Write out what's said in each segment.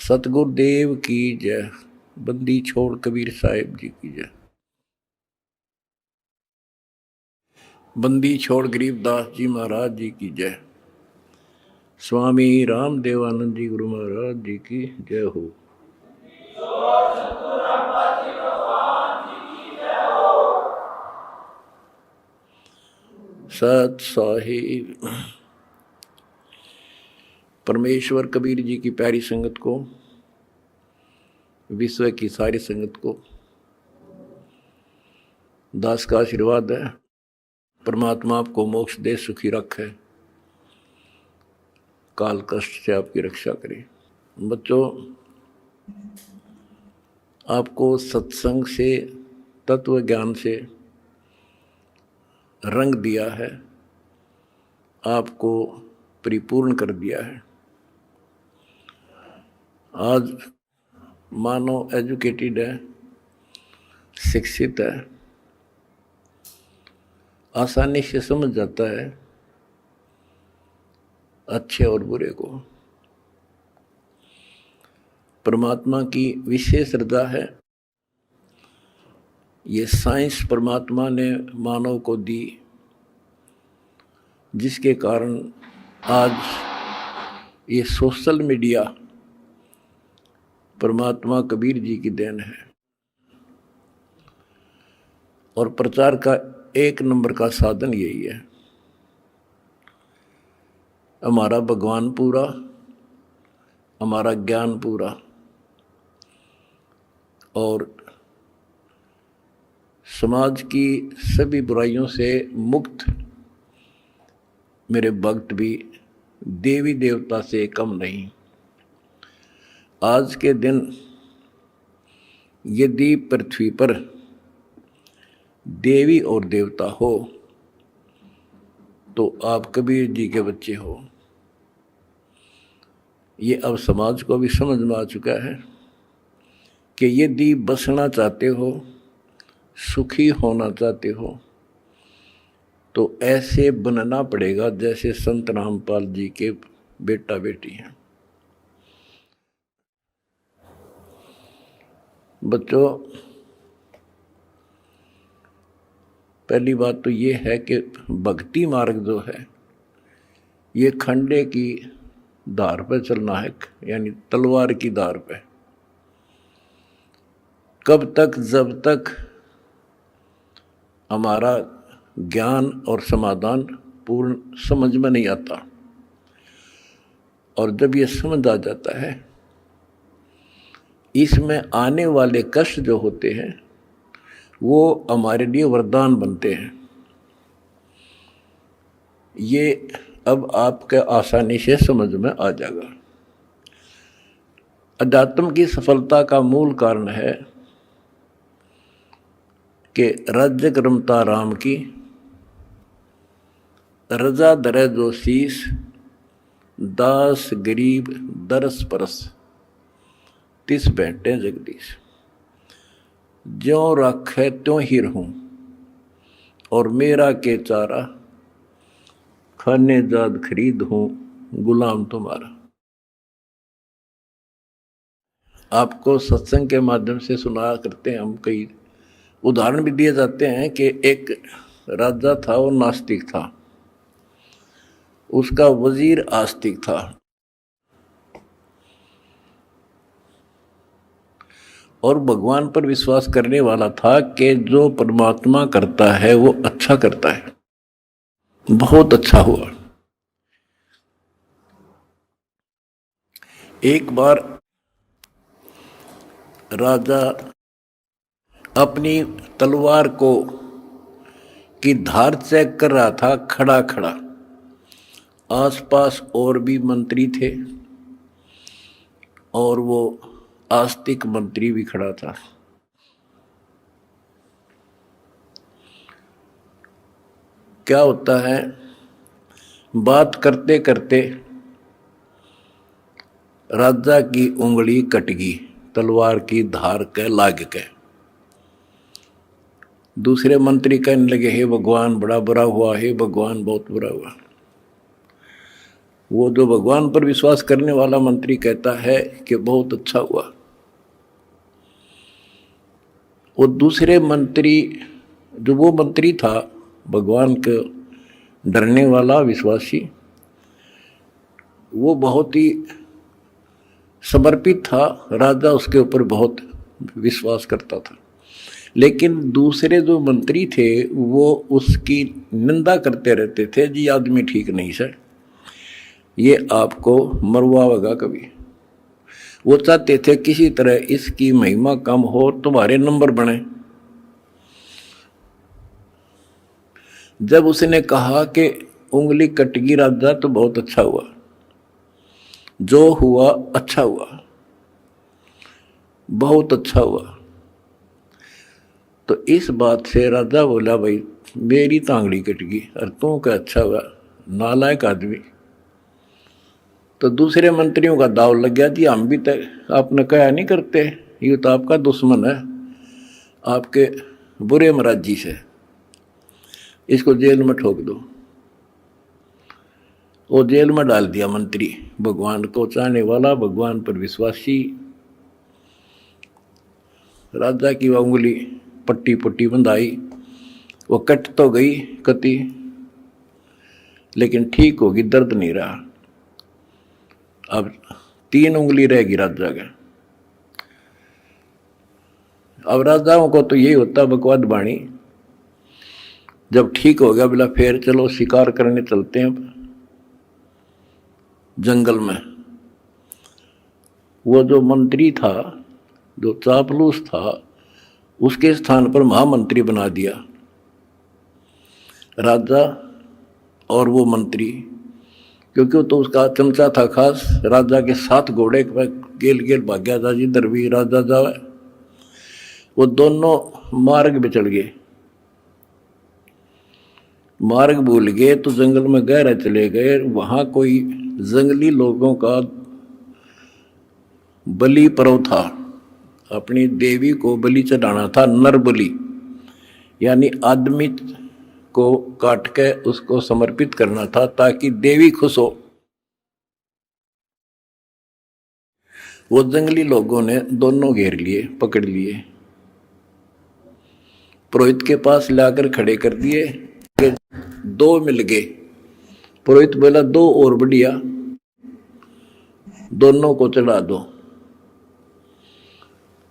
सतगुरुदेव की जय। बंदी छोड़ कबीर साहिब जी की जय। बंदी छोड़ गरीबदास जी महाराज जी की जय। स्वामी रामदेवानंद जी गुरु महाराज जी की जय हो। सत साहिब परमेश्वर कबीर जी की प्यारी संगत को, विश्व की सारी संगत को दास का आशीर्वाद है। परमात्मा आपको मोक्ष दे, सुखी रखे, काल कष्ट से आपकी रक्षा करे। बच्चों, आपको सत्संग से, तत्व ज्ञान से रंग दिया है, आपको परिपूर्ण कर दिया है। आज मानव एजुकेटेड है, शिक्षित है, आसानी से समझ जाता है अच्छे और बुरे को। परमात्मा की विशेष श्रद्धा है। ये साइंस परमात्मा ने मानव को दी, जिसके कारण आज ये सोशल मीडिया परमात्मा कबीर जी की देन है। और प्रचार का एक नंबर का साधन यही है। हमारा भगवान पूरा, हमारा ज्ञान पूरा, और समाज की सभी बुराइयों से मुक्त मेरे भक्त भी देवी देवता से कम नहीं। आज के दिन यदि पृथ्वी पर देवी और देवता हो तो आप कबीर जी के बच्चे हो। ये अब समाज को भी समझ में आ चुका है कि यदि बसना चाहते हो, सुखी होना चाहते हो, तो ऐसे बनना पड़ेगा जैसे संत रामपाल जी के बेटा बेटी हैं। बच्चों, पहली बात तो ये है कि भक्ति मार्ग जो है ये खंडे की धार पर चलना है, यानी तलवार की धार पे। कब तक? जब तक हमारा ज्ञान और समाधान पूर्ण समझ में नहीं आता। और जब ये समझ आ जाता है, इसमें आने वाले कष्ट जो होते हैं वो हमारे लिए वरदान बनते हैं। ये अब आपके आसानी से समझ में आ जाएगा। अध्यात्म की सफलता का मूल कारण है कि राज्य रमता राम की, रजा दरे जो शीस, दास गरीब दरस परस, तिस बैठे जगदीश। ज्यों रखे त्यों ही रहूं, और मेरा के चारा, खाने जाद खरीद हूं, गुलाम तुम्हारा। आपको सत्संग के माध्यम से सुना करते हैं हम, कई उदाहरण भी दिए जाते हैं कि एक राजा था, वो नास्तिक था, उसका वजीर आस्तिक था। और भगवान पर विश्वास करने वाला था कि जो परमात्मा करता है वो अच्छा करता है। बहुत अच्छा हुआ। एक बार राजा अपनी तलवार को की धार चेक कर रहा था, खड़ा खड़ा। आसपास और भी मंत्री थे और वो आस्तिक मंत्री भी खड़ा था। क्या होता है, बात करते करते राजा की उंगली कट गई, तलवार की धार के लाग के। दूसरे मंत्री कहने लगे, हे भगवान बड़ा बुरा हुआ, हे भगवान बहुत बुरा हुआ। वो जो भगवान पर विश्वास करने वाला मंत्री कहता है कि बहुत अच्छा हुआ, वो दूसरे मंत्री, जो वो मंत्री था भगवान के डरने वाला विश्वासी, वो बहुत ही समर्पित था, राजा उसके ऊपर बहुत विश्वास करता था। लेकिन दूसरे जो मंत्री थे वो उसकी निंदा करते रहते थे, जी आदमी ठीक नहीं सर, ये आपको मरवाएगा कभी। वो चाहते थे किसी तरह इसकी महिमा कम हो, तुम्हारे नंबर बने। जब उसने कहा कि उंगली कटगी राजा तो बहुत अच्छा हुआ, जो हुआ अच्छा हुआ, बहुत अच्छा हुआ, तो इस बात से राजा बोला भाई मेरी तांगड़ी कट गई और तू क्या अच्छा हुआ, नालायक आदमी। तो दूसरे मंत्रियों का दाव लग गया, जी हम भी तो आपने कहा नहीं करते, ये तो आपका दुश्मन है, आपके बुरे मराजी से, इसको जेल में ठोक दो। वो जेल में डाल दिया मंत्री, भगवान को चाहने वाला, भगवान पर विश्वासी। राजा की वह उंगली पट्टी पट्टी बंधाई, वो कट तो गई कति, लेकिन ठीक होगी, दर्द नहीं रहा। अब 3 उंगली रहेगी राजा का। अब राजाओं को तो यही होता बकवाद बाणी, जब ठीक हो गया बोला फिर चलो शिकार करने चलते हैं जंगल में। वो जो मंत्री था, जो चापलूस था, उसके स्थान पर महामंत्री बना दिया राजा और वो मंत्री, क्योंकि वो तो उसका चमचा था खास। राजा के 7 घोड़े गेल गेल भाग्या था, जिधर भी राजा जावे वो दोनों मार्ग पे चढ़ गए। मार्ग भूल गए तो जंगल में गहरे चले गए। वहां कोई जंगली लोगों का बलि पर्व था, अपनी देवी को बलि चढ़ाना था, नर बलि, यानी आदमी को काट के उसको समर्पित करना था ताकि देवी खुश हो। वो जंगली लोगों ने दोनों घेर लिए, पकड़ लिए, पुरोहित के पास लाकर खड़े कर दिए। 2 मिल गए। पुरोहित बोला 2 और बढ़िया, दोनों को चढ़ा दो।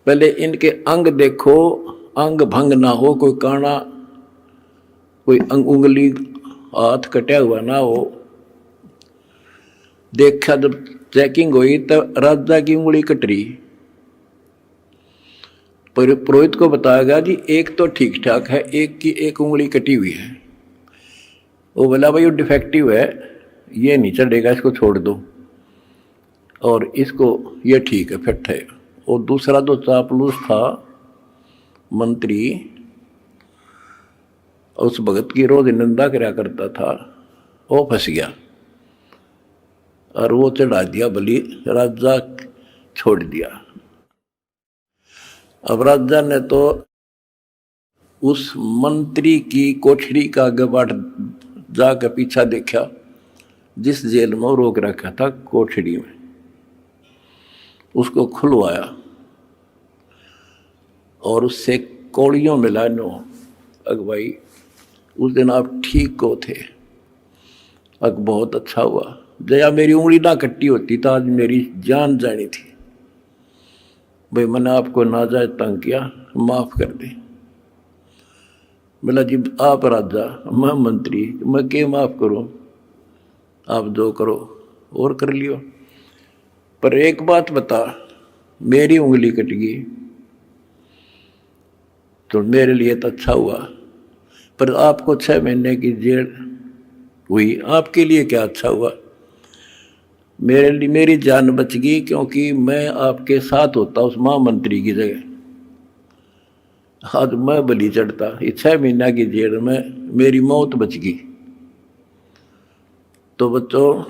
पहले इनके अंग देखो, अंग भंग ना हो, कोई काना, कोई उंगली हाथ कटा हुआ ना हो। देखा जब चेकिंग हुई तो राजा की उंगली कट रही। पुरोहित को बताया गया जी एक तो ठीक ठाक है, एक की एक उंगली कटी हुई है। वो बोला भाई वो डिफेक्टिव है, ये नहीं चढ़ेगा, इसको छोड़ दो, और इसको ये ठीक है, फिट है। और दूसरा जो चापलूस था मंत्री, उस भगत की रोज निंदा करा करता था, वो फंस गया और वो चढ़ा दिया बलि, राजा छोड़ दिया। अब राजा ने तो उस मंत्री की कोठरी का गबाट जाकर पीछा देखा, जिस जेल में वो रोक रखा था कोठरी में, उसको खुलवाया और उससे कौड़ियों मिला नो, भाई उस दिन आप ठीक को थे, बहुत अच्छा हुआ, जया मेरी उंगली ना कट्टी होती तो आज मेरी जान जानी थी। भाई मैंने आपको नाजायज तंग किया, माफ कर दे। बोला जी आप राजा, मैं मंत्री, मैं क्या माफ करूं, आप जो करो और कर लियो, पर एक बात बता, मेरी उंगली कट गई तो मेरे लिए तो अच्छा हुआ, पर आपको 6 महीने की जेल हुई, आपके लिए क्या अच्छा हुआ? मेरे लिए मेरी जान बच गई, क्योंकि मैं आपके साथ होता उस महामंत्री की जगह, आज मैं बलि चढ़ता। ये 6 महीना की जेल में मेरी मौत बच गई। तो बच्चों,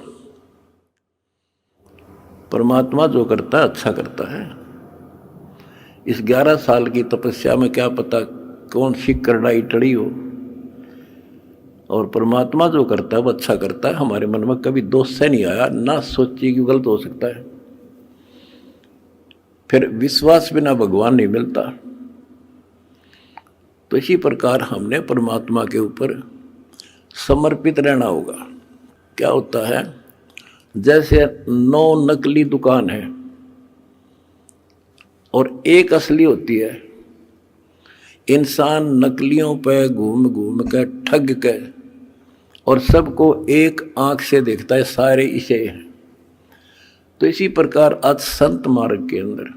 परमात्मा जो करता है अच्छा करता है। इस 11 साल की तपस्या में क्या पता कौन सी करड़ाई टड़ी हो और परमात्मा जो करता है वो अच्छा करता है। हमारे मन में कभी दोष से नहीं आया, ना सोचिए कि गलत हो सकता है। फिर विश्वास बिना भगवान नहीं मिलता। तो इसी प्रकार हमने परमात्मा के ऊपर समर्पित रहना होगा। क्या होता है, जैसे 9 नकली दुकान है और एक असली होती है। इंसान नकलियों पे घूम घूम के ठग के और सबको एक आंख से देखता है, सारे इसे हैं। तो इसी प्रकार आज संत मार्ग के अंदर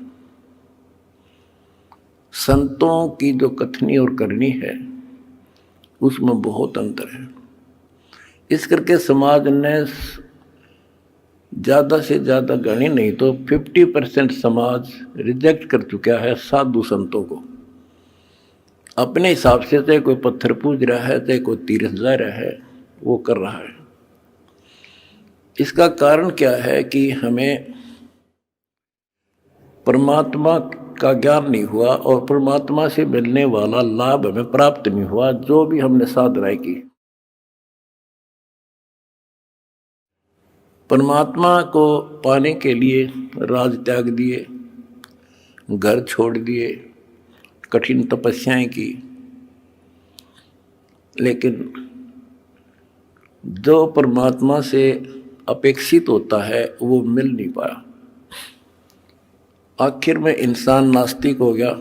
संतों की जो कथनी और करनी है उसमें बहुत अंतर है। इस करके समाज ने ज़्यादा से ज़्यादा गणी नहीं तो 50% समाज रिजेक्ट कर चुका है साधु संतों को। अपने हिसाब से चाहे कोई पत्थर पूज रहा है, चाहे कोई तीर्थ जा रहा है, वो कर रहा है। इसका कारण क्या है कि हमें परमात्मा का ज्ञान नहीं हुआ और परमात्मा से मिलने वाला लाभ हमें प्राप्त नहीं हुआ, जो भी हमने साधनाएं की। परमात्मा को पाने के लिए राज त्याग दिए, घर छोड़ दिए, कठिन तपस्याएं की, लेकिन जो परमात्मा से अपेक्षित होता है वो मिल नहीं पाया। आखिर में इंसान नास्तिक हो गया,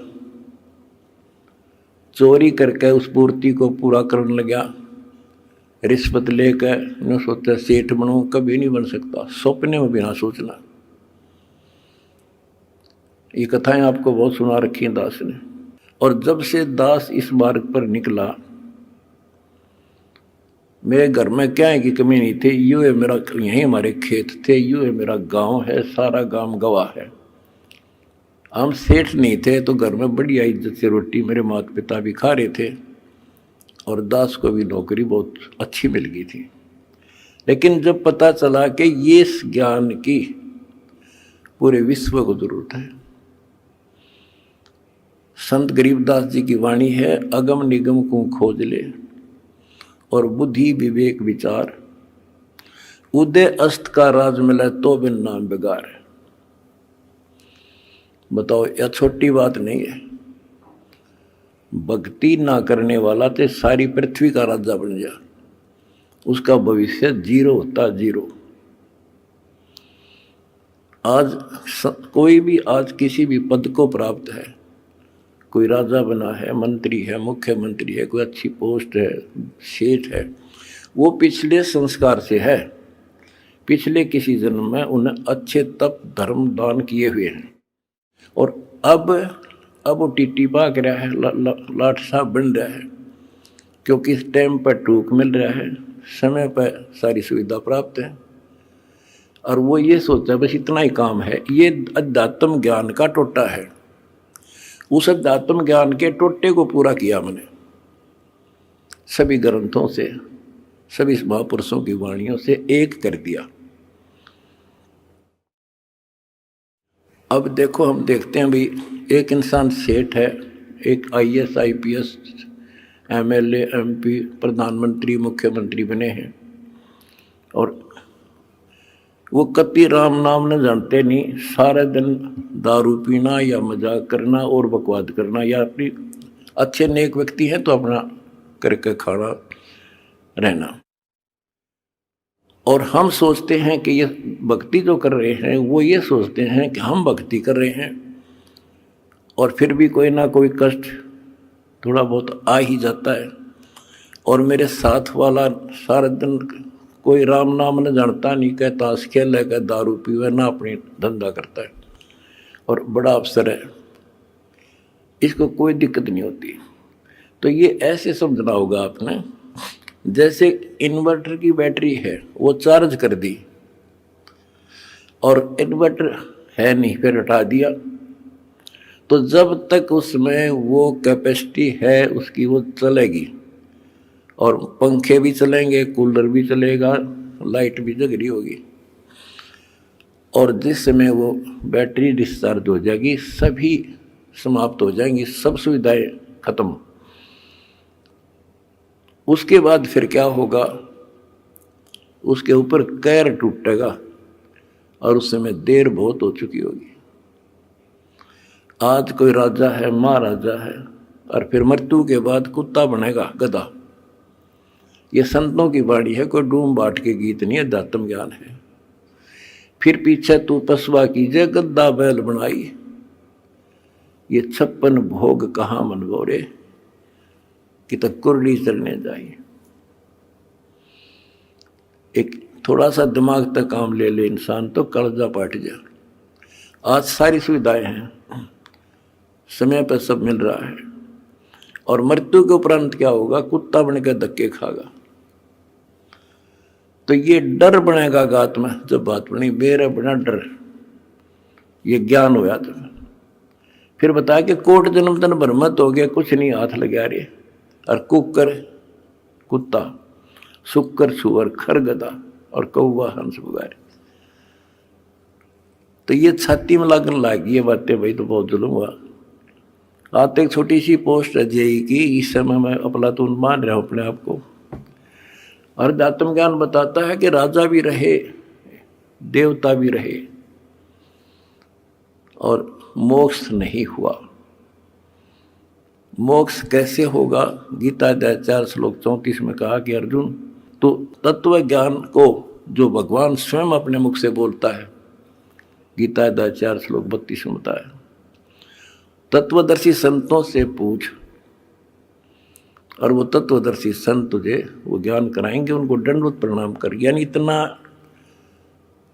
चोरी करके उस पूर्ति को पूरा करने लगा। रिश्वत लेकर न सोचा सेठ बनूं, कभी नहीं बन सकता, सपने में भी ना सोचना। ये कथाएं आपको बहुत सुना रखी हैं दास ने। और जब से दास इस मार्ग पर निकला, मेरे घर में क्या है कि कमी नहीं थी। यूँ है मेरा, यहीं हमारे खेत थे, यूँ है मेरा गांव है, सारा गांव गवाह है। हम सेठ नहीं थे तो घर में बढ़िया इज्जत से रोटी मेरे माता पिता भी खा रहे थे और दास को भी नौकरी बहुत अच्छी मिल गई थी। लेकिन जब पता चला कि ये इस ज्ञान की पूरे विश्व को जरूरत है, संत गरीबदास जी की वाणी है, अगम निगम को खोज ले और बुद्धि विवेक विचार, उदय अस्त का राज मिला तो बिन नाम बेगार। बताओ, यह छोटी बात नहीं है। भक्ति ना करने वाला तो सारी पृथ्वी का राजा बन जा, उसका भविष्य जीरो होता, जीरो। आज कोई भी आज किसी भी पद को प्राप्त है, कोई राजा बना है, मंत्री है, मुख्यमंत्री है, कोई अच्छी पोस्ट है, सेठ है, वो पिछले संस्कार से है। पिछले किसी जन्म में उन्हें अच्छे तप धर्म दान किए हुए हैं और अब वो टीटी भाग रहा है, लाट साहब बन रहा है, क्योंकि इस टाइम पर टूक मिल रहा है, समय पर सारी सुविधा प्राप्त है और वो ये सोचता बस इतना ही काम है। ये अध्यात्म ज्ञान का टोटा है। उस अध्यात्म ज्ञान के टोटे को पूरा किया मैंने सभी ग्रंथों से, सभी महापुरुषों की वाणियों से एक कर दिया। अब देखो, हम देखते हैं भी एक इंसान सेठ है, एक IAS IPS MLA MP प्रधानमंत्री मुख्यमंत्री बने हैं और वो कति राम नाम न जानते नहीं, सारे दिन दारू पीना या मजाक करना और बकवाद करना, या अपनी अच्छे नेक व्यक्ति हैं तो अपना करके खाना रहना। और हम सोचते हैं कि ये भक्ति जो कर रहे हैं, वो ये सोचते हैं कि हम भक्ति कर रहे हैं और फिर भी कोई ना कोई कष्ट थोड़ा बहुत आ ही जाता है। और मेरे साथ वाला सारा दिन कोई राम नाम न जानता नहीं, कह ताश खेल है, कह दारू पीवे, ना अपनी धंधा करता है और बड़ा अफसर है, इसको कोई दिक्कत नहीं होती। तो ये ऐसे समझना होगा आपने, जैसे इन्वर्टर की बैटरी है, वो चार्ज कर दी और इन्वर्टर है नहीं, फिर हटा दिया, तो जब तक उसमें वो कैपेसिटी है उसकी, वो चलेगी और पंखे भी चलेंगे, कूलर भी चलेगा, लाइट भी जग रही होगी। और जिस समय वो बैटरी डिस्चार्ज हो जाएगी, सभी समाप्त हो जाएंगी, सब सुविधाएं खत्म। उसके बाद फिर क्या होगा, उसके ऊपर कैर टूटेगा और उस समय देर बहुत हो चुकी होगी। आज कोई राजा है, महाराजा है, और फिर मृत्यु के बाद कुत्ता बनेगा, गधा। ये संतों की वाणी है, कोई डूम बाट के गीत नहीं है, अध्यात्म ज्ञान है। फिर पीछे तू पसवा कीजिए, गद्दा बैल बनाई, ये 56 भोग कहाँ मन बोरे, कि तक कुरली चलने जाइए। एक थोड़ा सा दिमाग तक काम ले ले इंसान तो कलजा पाट जा। आज सारी सुविधाएं हैं, समय पर सब मिल रहा है, और मृत्यु के उपरांत क्या होगा, कुत्ता बनकर धक्के खागा। तो ये डर बनेगा गात में, जब बात बनी बेर बना डर, ये ज्ञान होया तुम्हें। फिर बताया कि कोट जन्म तन भ्रमत हो गया, कुछ नहीं हाथ लगा रहे, और कुकर कुत्ता, सुक्कर सुअर, खर गधा, और कौवा हंस बुगारे। तो ये छाती में लगन लगी ये बातें, भाई तो बहुत जुल्म हुआ। आज एक छोटी सी पोस्ट है जेई की, इस समय मैं अफलातून मान रहा हूं अपने आप को। और अध्यात्म ज्ञान बताता है कि राजा भी रहे, देवता भी रहे, और मोक्ष नहीं हुआ। मोक्ष कैसे होगा, गीता अध्याय 4 श्लोक 34 में कहा कि अर्जुन, तो तत्व ज्ञान को जो भगवान स्वयं अपने मुख से बोलता है, गीता अध्याय 4 श्लोक 32 में बताया, तत्वदर्शी संतों से पूछ, और वो तत्वदर्शी संत तुझे वो ज्ञान कराएंगे, उनको दंडवत प्रणाम कर। यानी इतना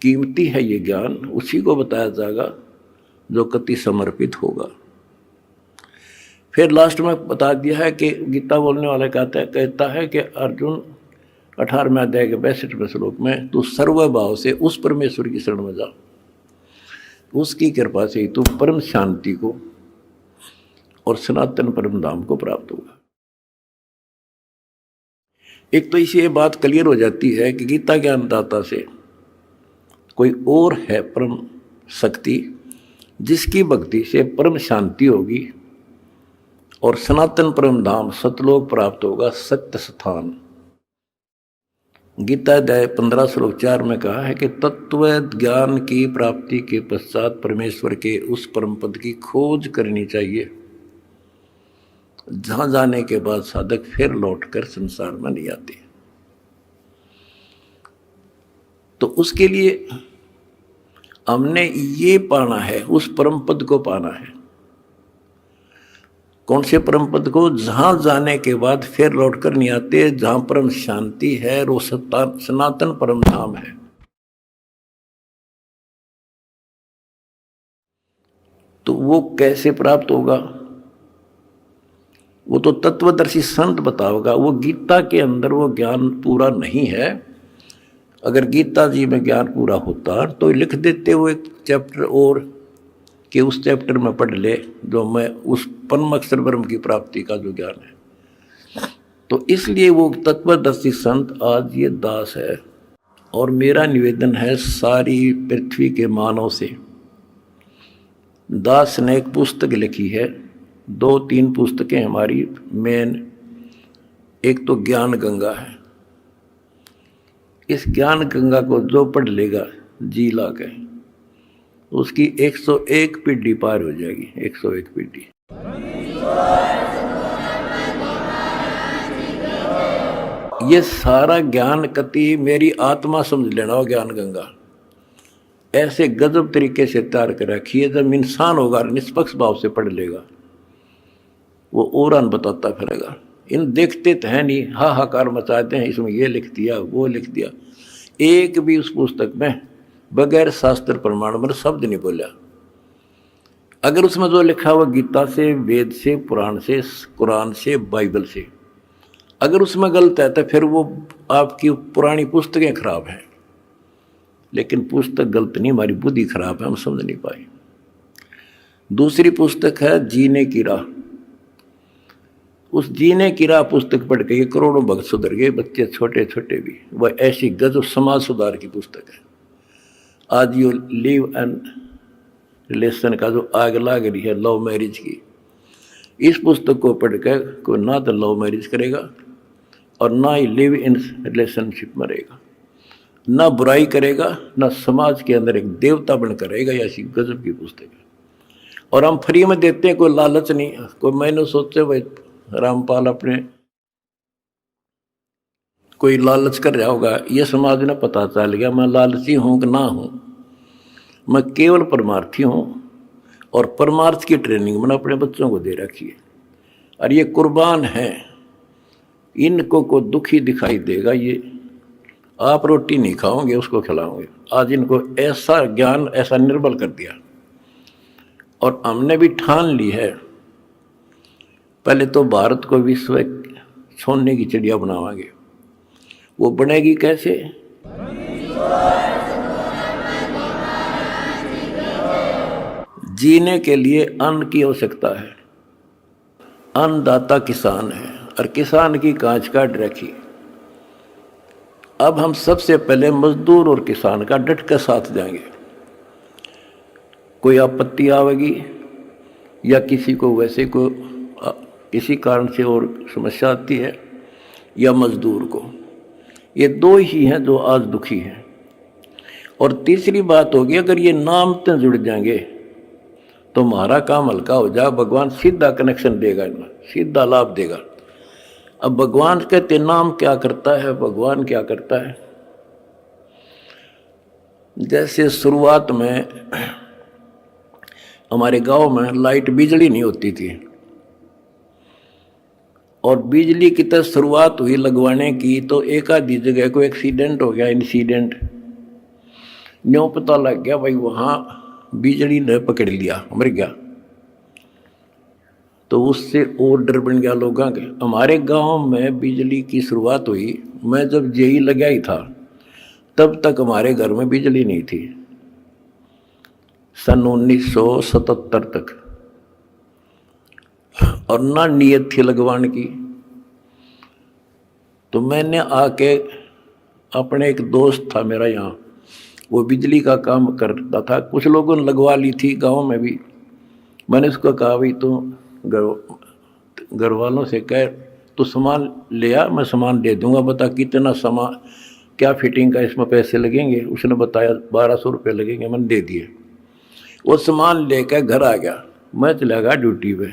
कीमती है ये ज्ञान, उसी को बताया जाएगा जो कति समर्पित होगा। फिर लास्ट में बता दिया है कि गीता बोलने वाला कहता है कि अर्जुन 18वें अध्याय के 62वें श्लोक में, तू सर्वभाव से उस परमेश्वर की शरण में जा, उसकी कृपा से ही तू परम शांति को और सनातन परम धाम को प्राप्त होगा। एक तो इसी ये बात क्लियर हो जाती है कि गीता ज्ञानदाता से कोई और है परम शक्ति, जिसकी भक्ति से परम शांति होगी और सनातन परम धाम सतलोक प्राप्त होगा, सत्य स्थान। गीता अध्याय 15 श्लोक 4 में कहा है कि तत्व ज्ञान की प्राप्ति के पश्चात परमेश्वर के उस परम पद की खोज करनी चाहिए, जहां जाने के बाद साधक फिर लौटकर संसार में नहीं आते। तो उसके लिए हमने ये पाना है, उस परम पद को पाना है। कौन से परम पद को? जहां जाने के बाद फिर लौटकर नहीं आते, जहां परम शांति है, वो सनातन परम धाम है। तो वो कैसे प्राप्त होगा? वो तो तत्वदर्शी संत बताओगा। वो गीता के अंदर वो ज्ञान पूरा नहीं है। अगर गीता जी में ज्ञान पूरा होता तो लिख देते वो एक चैप्टर और, कि उस चैप्टर में पढ़ ले जो मैं उस परम अक्षर ब्रह्म की प्राप्ति का जो ज्ञान है। तो इसलिए वो तत्वदर्शी संत आज ये दास है। और मेरा निवेदन है सारी पृथ्वी के मानव से, दास ने एक पुस्तक लिखी है, 2-3 पुस्तकें हमारी मेन, एक तो ज्ञान गंगा है। इस ज्ञान गंगा को जो पढ़ लेगा जी ला के, उसकी 101 पीढ़ी पार हो जाएगी। 101 पीढ़ी। ये सारा ज्ञान कति मेरी आत्मा समझ लेना हो। ज्ञान गंगा ऐसे गजब तरीके से तैयार कर रखी है, जब इंसान होगा निष्पक्ष भाव से पढ़ लेगा, वो और बताता फिरेगा। इन देखते तो है नहीं, हाहाकार मचाते हैं, इसमें ये लिख दिया वो लिख दिया। एक भी उस पुस्तक में बगैर शास्त्र प्रमाण में शब्द नहीं बोला। अगर उसमें जो लिखा हुआ गीता से, वेद से, पुराण से, कुरान से, बाइबल से, अगर उसमें गलत है तो फिर वो आपकी पुरानी पुस्तकें खराब हैं। लेकिन पुस्तक गलत नहीं, हमारी बुद्धि खराब है, हम समझ नहीं पाए। दूसरी पुस्तक है जीने की राह। उस जीने की राह पुस्तक पढ़ के करोड़ों भक्त सुधर गए, बच्चे छोटे छोटे भी। वह ऐसी गजब समाज सुधार की पुस्तक है। आज ये लिव एंड रिलेशन का जो आग लाग रही है, लव मैरिज की, इस पुस्तक को पढ़कर कोई ना तो लव मैरिज करेगा और ना ही लिव इन रिलेशनशिप में रहेगा, ना बुराई करेगा, ना समाज के अंदर एक देवता बनकर रहेगा। ऐसी गजब की पुस्तक है। और हम फ्री में देते हैं, कोई लालच नहीं। कोई मैंने सोचे भाई रामपाल अपने कोई लालच कर रहा होगा, ये समाज ने पता चल गया मैं लालची हूं कि ना हूं। मैं केवल परमार्थी हूं और परमार्थ की ट्रेनिंग मैंने अपने बच्चों को दे रखी है। और ये कुर्बान है, इनको को दुखी दिखाई देगा, ये आप रोटी नहीं खाओगे उसको खिलाओगे। आज इनको ऐसा ज्ञान ऐसा निर्बल कर दिया। और हमने भी ठान ली है, पहले तो भारत को विश्व सोने की चिड़िया बनावांगे। वो बनेगी कैसे? जीने के लिए अन्न की आवश्यकता है। अन्नदाता किसान है और किसान की कांच काट रखी। अब हम सबसे पहले मजदूर और किसान का डट कर साथ जाएंगे। कोई आपत्ति आवेगी या किसी को वैसे को किसी कारण से और समस्या आती है, या मजदूर को, ये दो ही हैं जो आज दुखी हैं। और तीसरी बात होगी, अगर ये नाम से जुड़ जाएंगे तो हमारा काम हल्का हो जाए। भगवान सीधा कनेक्शन देगा, इनमें सीधा लाभ देगा। अब भगवान कहते नाम क्या करता है, भगवान क्या करता है। जैसे शुरुआत में हमारे गांव में लाइट बिजली नहीं होती थी, और बिजली की तरह शुरुआत हुई लगवाने की, तो एक आधी जगह को एक्सीडेंट हो गया, इंसिडेंट न्यों पता लग गया भाई वहां बिजली ने पकड़ लिया, मर गया। तो उससे और डर बन गया लोगों के। हमारे गांव में बिजली की शुरुआत हुई, मैं जब जेई लगाई था तब तक हमारे घर में बिजली नहीं थी, सन 1977 तक। और ना नीयत थी लगवाने की। तो मैंने आके, अपने एक दोस्त था मेरा यहाँ, वो बिजली का काम करता था, कुछ लोगों ने लगवा ली थी गांव में भी। मैंने उसको कहा भाई तो घर वालों से कह तो सामान ले आ, मैं सामान दे दूंगा, बता कितना सामान, क्या फिटिंग का इसमें पैसे लगेंगे। उसने बताया 1200 रुपये लगेंगे, मैंने दे दिए। वो सामान लेकर घर आ गया, मैं चला गया ड्यूटी पे।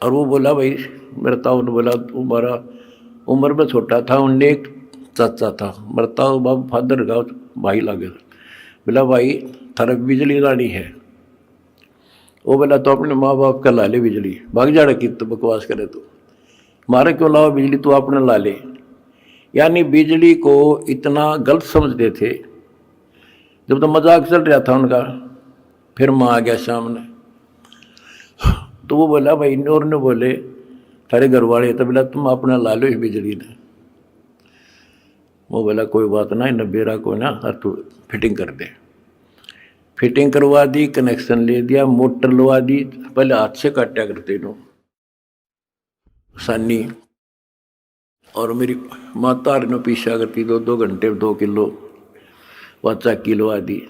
और वो बोला भाई, मेरा ताऊ ने बोला, तुम्हारा उम्र में छोटा था, उनने एक चाचा था, मेरा ताऊ बाबू फादर का भाई लगे, बोला भाई थारा बिजली लानी है। वो बोला तो अपने माँ बाप का ला ले बिजली, भाग जाड़ा की तो बकवास करे तो मारे क्यों लाओ बिजली, तू अपने ला ले। यानी बिजली को इतना गलत समझते थे। जब तो मजाक चल रहा था उनका, फिर माँ आ गया सामने, तो वो बोला भाई, और ने बोले थारे घर वाले, तो बोला तुम अपना ला लो इस बिजली ने। वो बोला कोई बात ना, नब्बेरा को ना तू फिटिंग कर दे। फिटिंग करवा दी, कनेक्शन ले दिया, मोटर लगा दी। पहले हाथ से काटा करते नो सानी, और मेरी माता नो पीछा करती 2 घंटे 2 किलो वाचा किलो आदि।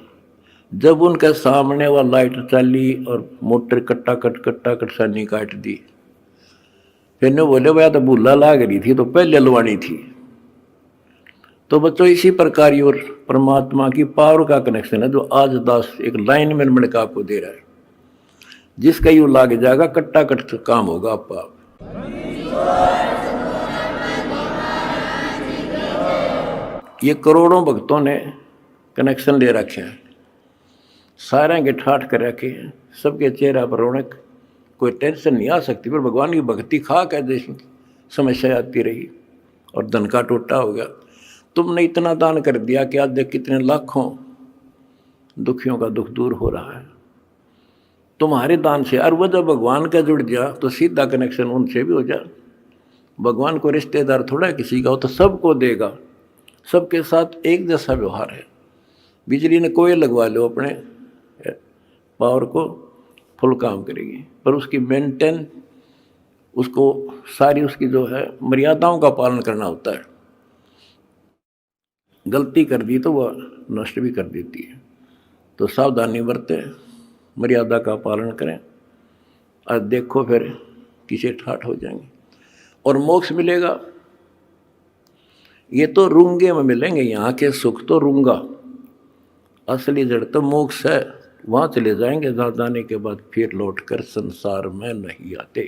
जब उनके सामने वह लाइट चली और मोटर कट्टा कट सानी काट दी, फिर ने बोले भैया तो भूला लाग रही थी तो पहले लवानी थी। तो बच्चों इसी प्रकार और परमात्मा की पावर का कनेक्शन है, जो आज दास एक लाइन में मिल का आपको दे रहा है। जिसका यू लाग जाएगा कट्टा कट काम होगा आपका। ये करोड़ों भक्तों ने कनेक्शन ले रखे हैं, सारे के ठाठ कर रखे हैं, सबके चेहरा पर रौनक, कोई टेंशन नहीं आ सकती। पर भगवान की भक्ति खा कर जैसी समस्या आती रही और धन का टोटा हो गया। तुमने इतना दान कर दिया कि आज देख कितने लाखों दुखियों का दुख दूर हो रहा है तुम्हारे दान से। और वह जब भगवान का जुड़ जा तो सीधा कनेक्शन उनसे भी हो जा। भगवान को रिश्तेदार थोड़ा किसी का हो, तो सबको देगा, सबके साथ एक जैसा व्यवहार है। बिजली ने कोई लगवा लो अपने पावर को, फुल काम करेगी, पर उसकी मेंटेन, उसको सारी उसकी जो है मर्यादाओं का पालन करना होता है। गलती कर दी तो वह नष्ट भी कर देती है। तो सावधानी बरतें, मर्यादा का पालन करें, और देखो फिर किसे ठाठ हो जाएंगे। और मोक्ष मिलेगा। ये तो रूंगे में मिलेंगे, यहाँ के सुख तो रूंगा, असली जड़ तो मोक्ष है। वहाँ चले जाएंगे जहाँ जाने के बाद फिर लौट कर संसार में नहीं आते।